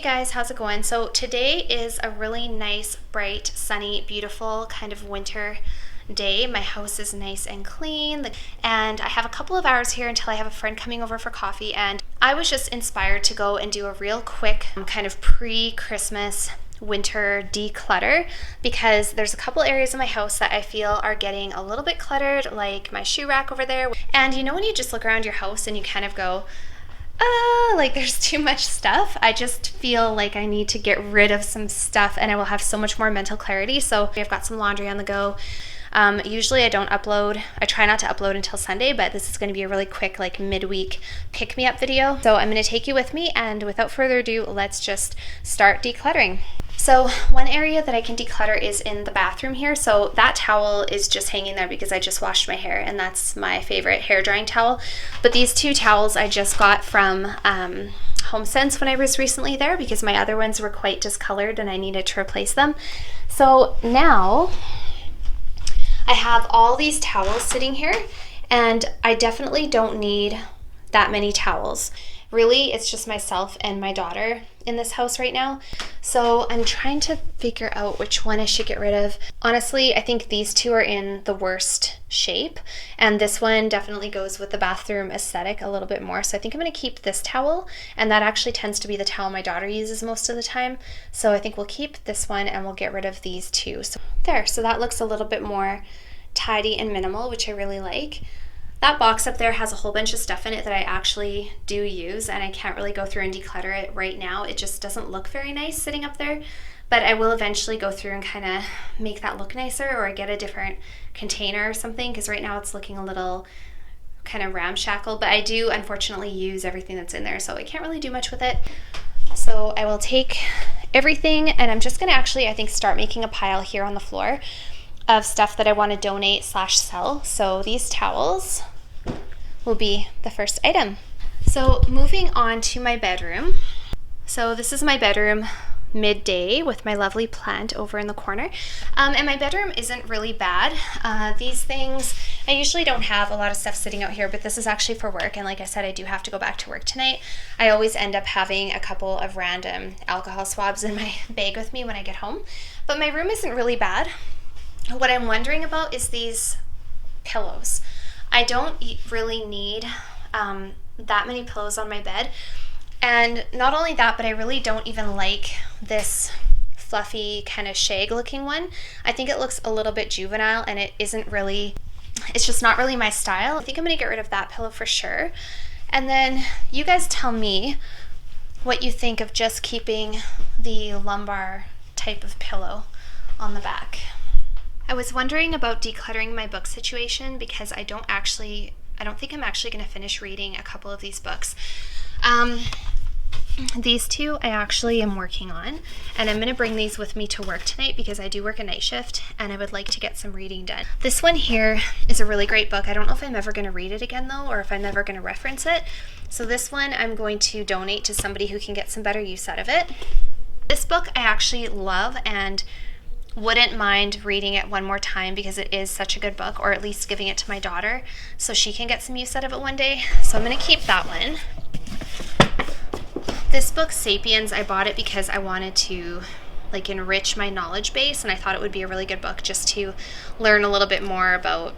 guys, how's it going? So today is a really nice, bright, sunny, beautiful kind of winter day. My house is nice and clean, and I have a couple of hours here until I have a friend coming over for coffee, and I was just inspired to go and do a real quick kind of pre-Christmas winter declutter, because there's a couple areas in my house that I feel are getting a little bit cluttered, like my shoe rack over there. And you know when you just look around your house and you kind of go, like there's too much stuff. I just feel like I need to get rid of some stuff and I will have so much more mental clarity. So I've got some laundry on the go. Usually I don't upload. I try not to upload until Sunday, but this is going to be a really quick like midweek pick-me-up video. So I'm going to take you with me, and without further ado, let's just start decluttering. So one area that I can declutter is in the bathroom here. So that towel is just hanging there because I just washed my hair, and that's my favorite hair drying towel. But these two towels I just got from HomeSense when I was recently there, because my other ones were quite discolored and I needed to replace them. So now I have all these towels sitting here, and I definitely don't need that many towels. Really, it's just myself and my daughter in this house right now. So I'm trying to figure out which one I should get rid of. Honestly, I think these two are in the worst shape, and this one definitely goes with the bathroom aesthetic a little bit more. So I think I'm going to keep this towel, and that actually tends to be the towel my daughter uses most of the time. So I think we'll keep this one and we'll get rid of these two. So there, so that looks a little bit more tidy and minimal, which I really like. That box up there has a whole bunch of stuff in it that I actually do use, and I can't really go through and declutter it right now. It just doesn't look very nice sitting up there, but I will eventually go through and kind of make that look nicer, or get a different container or something, because right now it's looking a little kind of ramshackle, but I do unfortunately use everything that's in there, so I can't really do much with it. So I will take everything, and I'm just going to actually, I think, start making a pile here on the floor of stuff that I want to donate / sell. So these towels will be the first item. So moving on to my bedroom. So this is my bedroom midday with my lovely plant over in the corner. And my bedroom isn't really bad. These things, I usually don't have a lot of stuff sitting out here, but this is actually for work. And like I said, I do have to go back to work tonight. I always end up having a couple of random alcohol swabs in my bag with me when I get home. But my room isn't really bad. What I'm wondering about is these pillows. I don't really need that many pillows on my bed. And not only that, but I really don't even like this fluffy kind of shag looking one. I think it looks a little bit juvenile, and it isn't really, it's just not really my style. I think I'm gonna get rid of that pillow for sure. And then you guys tell me what you think of just keeping the lumbar type of pillow on the back. I was wondering about decluttering my book situation, because I don't think I'm actually going to finish reading a couple of these books. These two I actually am working on, and I'm going to bring these with me to work tonight because I do work a night shift and I would like to get some reading done. This one here is a really great book. I don't know if I'm ever going to read it again though, or if I'm ever going to reference it. So this one I'm going to donate to somebody who can get some better use out of it. This book I actually love and wouldn't mind reading it one more time because it is such a good book, or at least giving it to my daughter so she can get some use out of it one day. So I'm going to keep that one. This book, Sapiens, I bought it because I wanted to like enrich my knowledge base, and I thought it would be a really good book just to learn a little bit more about,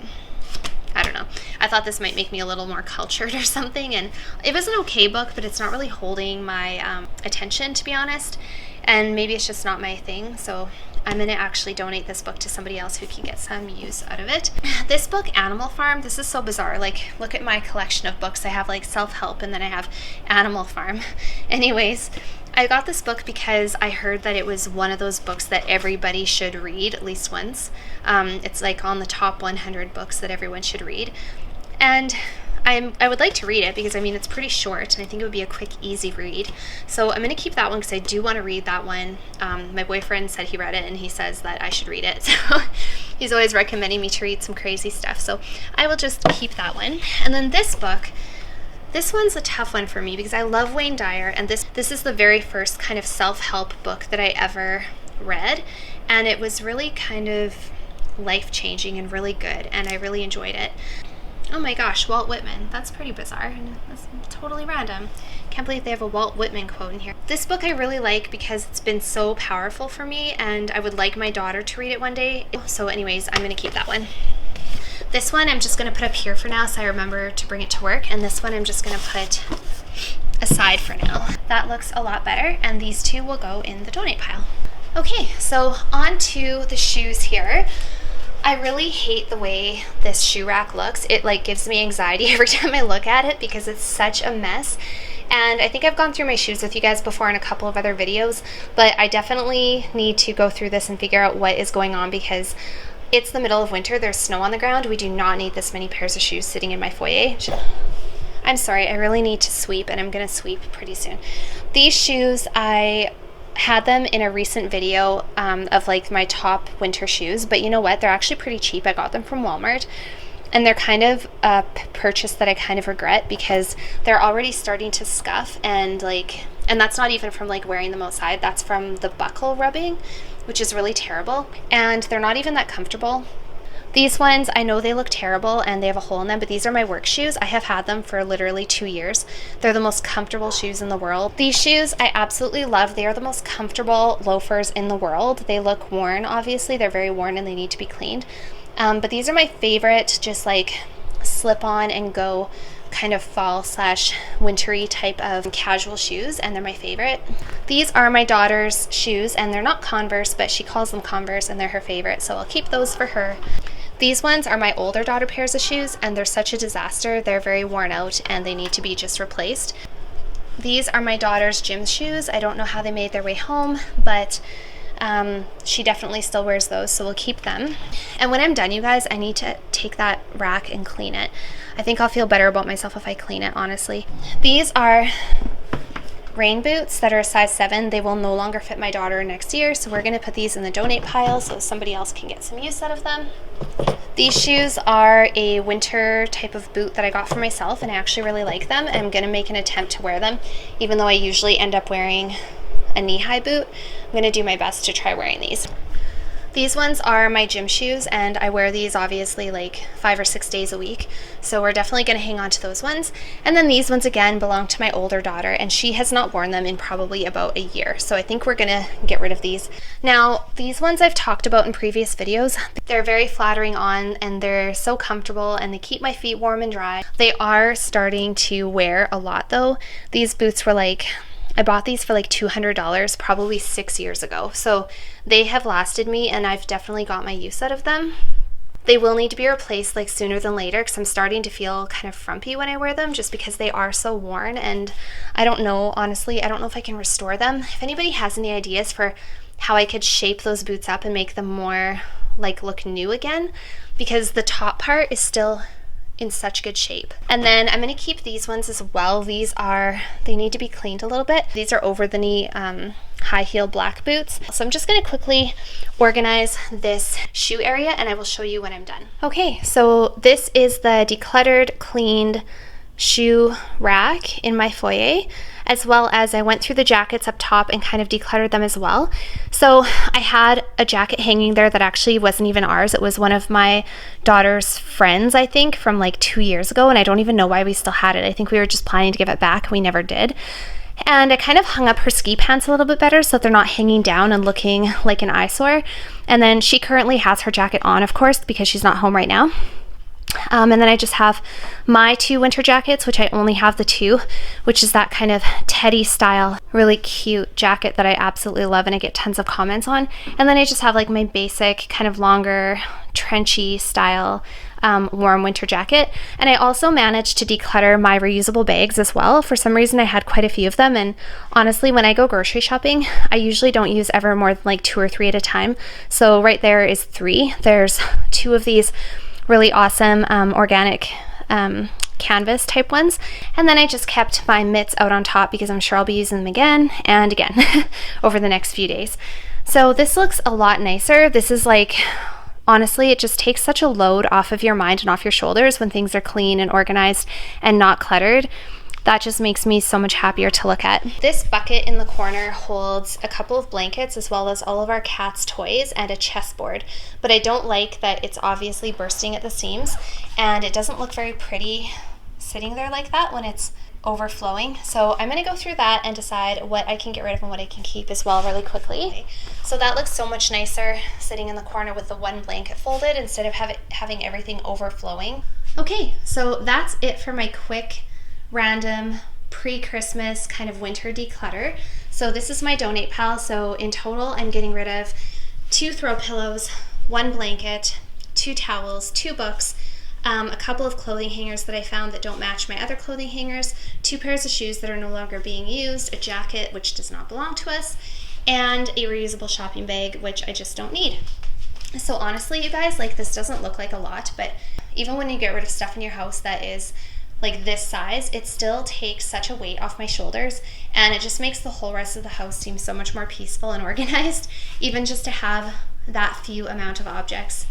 I don't know, I thought this might make me a little more cultured or something, and it was an okay book, but it's not really holding my attention, to be honest, and maybe it's just not my thing. So I'm going to actually donate this book to somebody else who can get some use out of it. This book, Animal Farm, this is so bizarre. Like, look at my collection of books. I have like self-help, and then I have Animal Farm. Anyways, I got this book because I heard that it was one of those books that everybody should read at least once. It's like on the top 100 books that everyone should read. And I would like to read it because, I mean, it's pretty short, and I think it would be a quick, easy read. So I'm going to keep that one because I do want to read that one. My boyfriend said he read it, and he says that I should read it. So he's always recommending me to read some crazy stuff. So I will just keep that one. And then this book, this one's a tough one for me because I love Wayne Dyer, and this is the very first kind of self-help book that I ever read. And it was really kind of life-changing and really good, and I really enjoyed it. Oh my gosh, Walt Whitman. That's pretty bizarre. That's totally random. Can't believe they have a Walt Whitman quote in here. This book I really like because it's been so powerful for me, and I would like my daughter to read it one day. So anyways, I'm gonna keep that one. This one I'm just gonna put up here for now so I remember to bring it to work, and this one I'm just gonna put aside for now. That looks a lot better, and these two will go in the donate pile. Okay, so on to the shoes here. I really hate the way this shoe rack looks. It like gives me anxiety every time I look at it because it's such a mess. And I think I've gone through my shoes with you guys before in a couple of other videos, but I definitely need to go through this and figure out what is going on because it's the middle of winter, there's snow on the ground. We do not need this many pairs of shoes sitting in my foyer. I'm sorry, I really need to sweep, and I'm gonna sweep pretty soon. These shoes, I had them in a recent video of like my top winter shoes, but you know what? They're actually pretty cheap. I got them from Walmart, and they're kind of a purchase that I kind of regret because they're already starting to scuff, and that's not even from like wearing them outside. That's from the buckle rubbing, which is really terrible, and they're not even that comfortable. These ones, I know they look terrible and they have a hole in them, but these are my work shoes. I have had them for literally 2 years. They're the most comfortable shoes in the world. These shoes I absolutely love. They are the most comfortable loafers in the world. They look worn, obviously. They're very worn and they need to be cleaned. But these are my favorite, just like slip on and go kind of fall / wintry type of casual shoes, and they're my favorite. These are my daughter's shoes, and they're not Converse, but she calls them Converse and they're her favorite, so I'll keep those for her. These ones are my older daughter pairs of shoes, and they're such a disaster. They're very worn out and they need to be just replaced. These are my daughter's gym shoes. I don't know how they made their way home, but she definitely still wears those, so we'll keep them. And when I'm done, you guys, I need to take that rack and clean it. I think I'll feel better about myself if I clean it, honestly. These are rain boots that are a size 7. They will no longer fit my daughter next year, so we're going to put these in the donate pile so somebody else can get some use out of them. These shoes are a winter type of boot that I got for myself, and I actually really like them. I'm going to make an attempt to wear them, even though I usually end up wearing a knee-high boot. I'm going to do my best to try wearing these. These ones are my gym shoes, and I wear these obviously like 5 or 6 days a week, so we're definitely going to hang on to those ones. And then these ones again belong to my older daughter, and she has not worn them in probably about a year, so I think we're going to get rid of these. Now, these ones I've talked about in previous videos. They're very flattering on, and they're so comfortable, and they keep my feet warm and dry. They are starting to wear a lot though. These boots were like, I bought these for like $200 probably 6 years ago, so they have lasted me and I've definitely got my use out of them. They will need to be replaced like sooner than later because I'm starting to feel kind of frumpy when I wear them just because they are so worn, and I don't know, honestly, I don't know if I can restore them. If anybody has any ideas for how I could shape those boots up and make them more like look new again, because the top part is still in such good shape. And then I'm going to keep these ones as well. These are, they need to be cleaned a little bit. These are over the knee high heel black boots. So I'm just going to quickly organize this shoe area and I will show you when I'm done. Okay, so this is the decluttered, cleaned shoe rack in my foyer, as well as I went through the jackets up top and kind of decluttered them as well. So I had a jacket hanging there that actually wasn't even ours. It was one of my daughter's friends, I think, from like 2 years ago, and I don't even know why we still had it. I think we were just planning to give it back. We never did. And I kind of hung up her ski pants a little bit better so that they're not hanging down and looking like an eyesore. And then she currently has her jacket on, of course, because she's not home right now. And then I just have my 2 winter jackets, which I only have the 2, which is that kind of Teddy style, really cute jacket that I absolutely love and I get tons of comments on. And then I just have like my basic kind of longer trenchy style warm winter jacket. And I also managed to declutter my reusable bags as well. For some reason I had quite a few of them, and honestly when I go grocery shopping I usually don't use ever more than like 2 or 3 at a time. So right there is 3. There's 2 of these really awesome organic canvas type ones, and then I just kept my mitts out on top because I'm sure I'll be using them again and again over the next few days. So this looks a lot nicer. This is like, honestly, it just takes such a load off of your mind and off your shoulders when things are clean and organized and not cluttered. that just makes me so much happier to look at. This bucket in the corner holds a couple of blankets as well as all of our cat's toys and a chessboard, but I don't like that it's obviously bursting at the seams, and it doesn't look very pretty sitting there like that when it's overflowing. So I'm going to go through that and decide what I can get rid of and what I can keep as well really quickly. So that looks so much nicer sitting in the corner with the one blanket folded instead of having everything overflowing. Okay, so that's it for my quick, random, pre-Christmas kind of winter declutter. So this is my donate pile. So in total, I'm getting rid of 2 throw pillows, 1 blanket, 2 towels, 2 books, a couple of clothing hangers that I found that don't match my other clothing hangers, 2 pairs of shoes that are no longer being used, a jacket which does not belong to us, and a reusable shopping bag which I just don't need. So honestly, you guys, like, this doesn't look like a lot, but even when you get rid of stuff in your house that is like this size, it still takes such a weight off my shoulders, and it just makes the whole rest of the house seem so much more peaceful and organized, even just to have that few amount of objects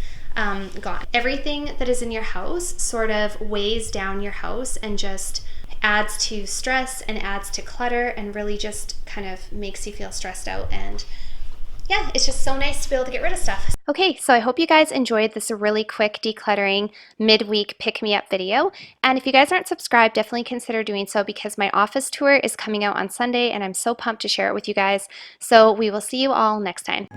gone. Everything that is in your house sort of weighs down your house and just adds to stress and adds to clutter and really just kind of makes you feel stressed out. And yeah, it's just so nice to be able to get rid of stuff. Okay, so I hope you guys enjoyed this really quick decluttering midweek pick-me-up video. And if you guys aren't subscribed, definitely consider doing so, because my office tour is coming out on Sunday and I'm so pumped to share it with you guys. So we will see you all next time.